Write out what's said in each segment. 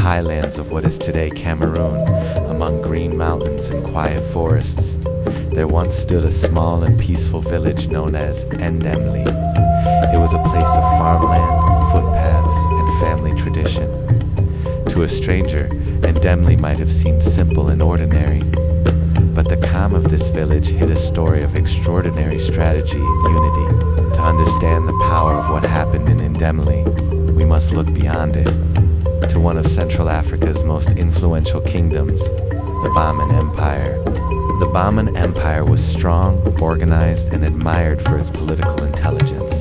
highlands of what is today Cameroon, among green mountains and quiet forests, there once stood a small and peaceful village known as Ndemli. It was a place of farmland, footpaths, and family tradition. To a stranger, Ndemli might have seemed simple and ordinary, but the calm of this village hid a story of extraordinary strategy and unity. To understand the power of what happened in Ndemli, we must look beyond it, to one of Central Africa's most influential kingdoms, the Bamun Empire. The Bamun Empire was strong, organized, and admired for its political intelligence.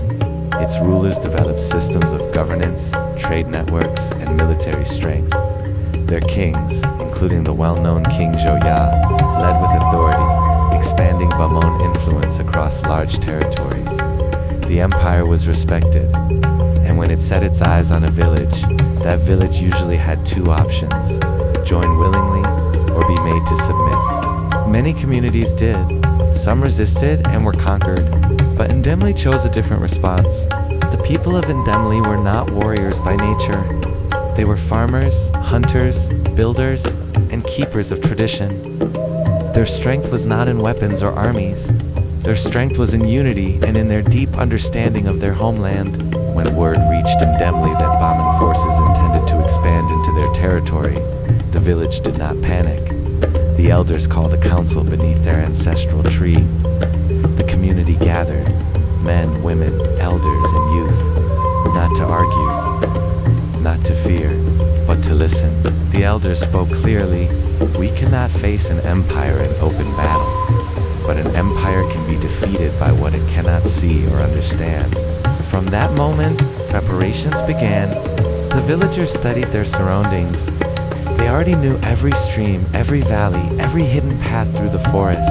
Its rulers developed systems of governance, trade networks, and military strength. Their kings, including the well-known King Joya, led with authority, expanding Bamun influence across large territories. The empire was respected, and when it set its eyes on a village, that village usually had two options: join willingly or be made to submit. Many communities did. Some resisted and were conquered, but Ndemli chose a different response. The people of Ndemli were not warriors by nature. They were farmers, hunters, builders, and keepers of tradition. Their strength was not in weapons or armies. Their strength was in unity and in their deep understanding of their homeland. When word reached Ndemli that Bamun forces intended to expand into their territory, the village did not panic. The elders called a council beneath their ancestral tree. The community gathered, men, women, elders, and youth, not to argue, not to fear, but to listen. The elders spoke clearly. We cannot face an empire in open battle, but an empire can be defeated by what it cannot see or understand. From that moment, preparations began. The villagers studied their surroundings. They already knew every stream, every valley, every hidden path through the forest.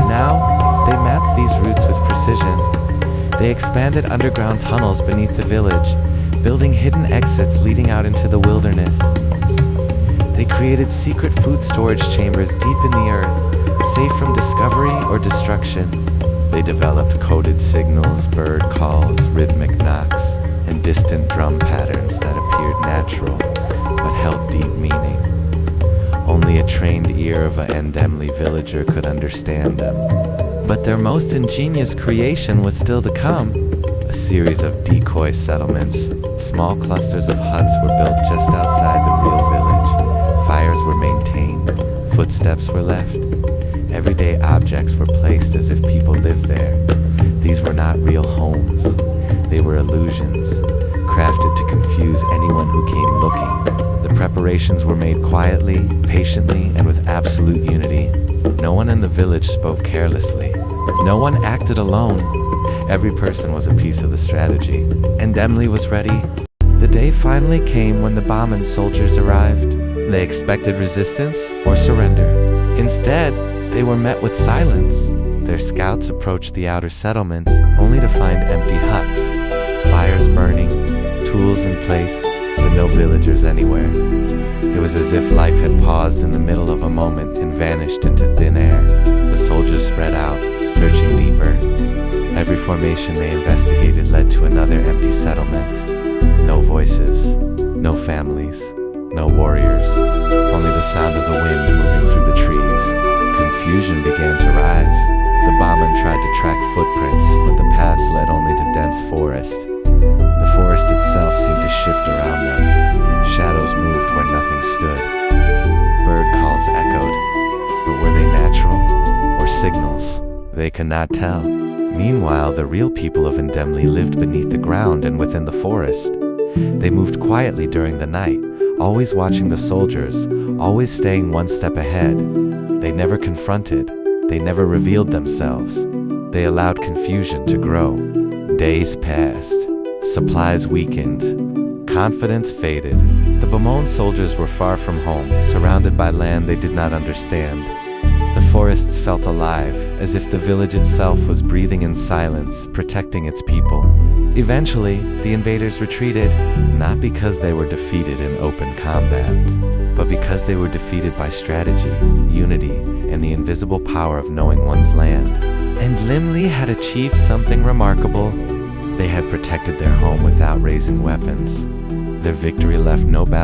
Now, they mapped these routes with precision. They expanded underground tunnels beneath the village, building hidden exits leading out into the wilderness. They created secret food storage chambers deep in the earth, safe from discovery or destruction. They developed coded signals, bird calls, rhythmic knocks, and distant drum patterns that appeared natural, but held deep meaning. Only a trained ear of a Ndemli villager could understand them. But their most ingenious creation was still to come. A series of decoy settlements. Small clusters of huts were built just outside the real village. Fires were maintained. Footsteps were left. Everyday objects were placed as if people lived there. These were not real homes. They were illusions, crafted to confuse anyone who came looking. The preparations were made quietly, patiently, and with absolute unity. No one in the village spoke carelessly. No one acted alone. Every person was a piece of the strategy. And Ndemli was ready. The day finally came when the Bamun soldiers arrived. They expected resistance or surrender. Instead, they were met with silence. Their scouts approached the outer settlements, only to find empty huts, fires burning, tools in place, but no villagers anywhere. It was as if life had paused in the middle of a moment and vanished into thin air. The soldiers spread out, searching deeper. Every formation they investigated led to another empty settlement. No voices, no families, no warriors, only the sound of the wind moving through the trees. Confusion began to rise. The Bamun tried to track footprints, but the paths led only to dense forest. The forest itself seemed to shift around them. Shadows moved where nothing stood. Bird calls echoed, but were they natural or signals? They could not tell. Meanwhile, the real people of Ndemli lived beneath the ground and within the forest. They moved quietly during the night, always watching the soldiers, always staying one step ahead. They never confronted. They never revealed themselves. They allowed confusion to grow. Days passed. Supplies weakened. Confidence faded. The Bamun soldiers were far from home, surrounded by land they did not understand. The forests felt alive, as if the village itself was breathing in silence, protecting its people. Eventually, the invaders retreated, not because they were defeated in open combat, but because they were defeated by strategy, unity, and the invisible power of knowing one's land. And Ndemli had achieved something remarkable. They had protected their home without raising weapons. Their victory left no battlefield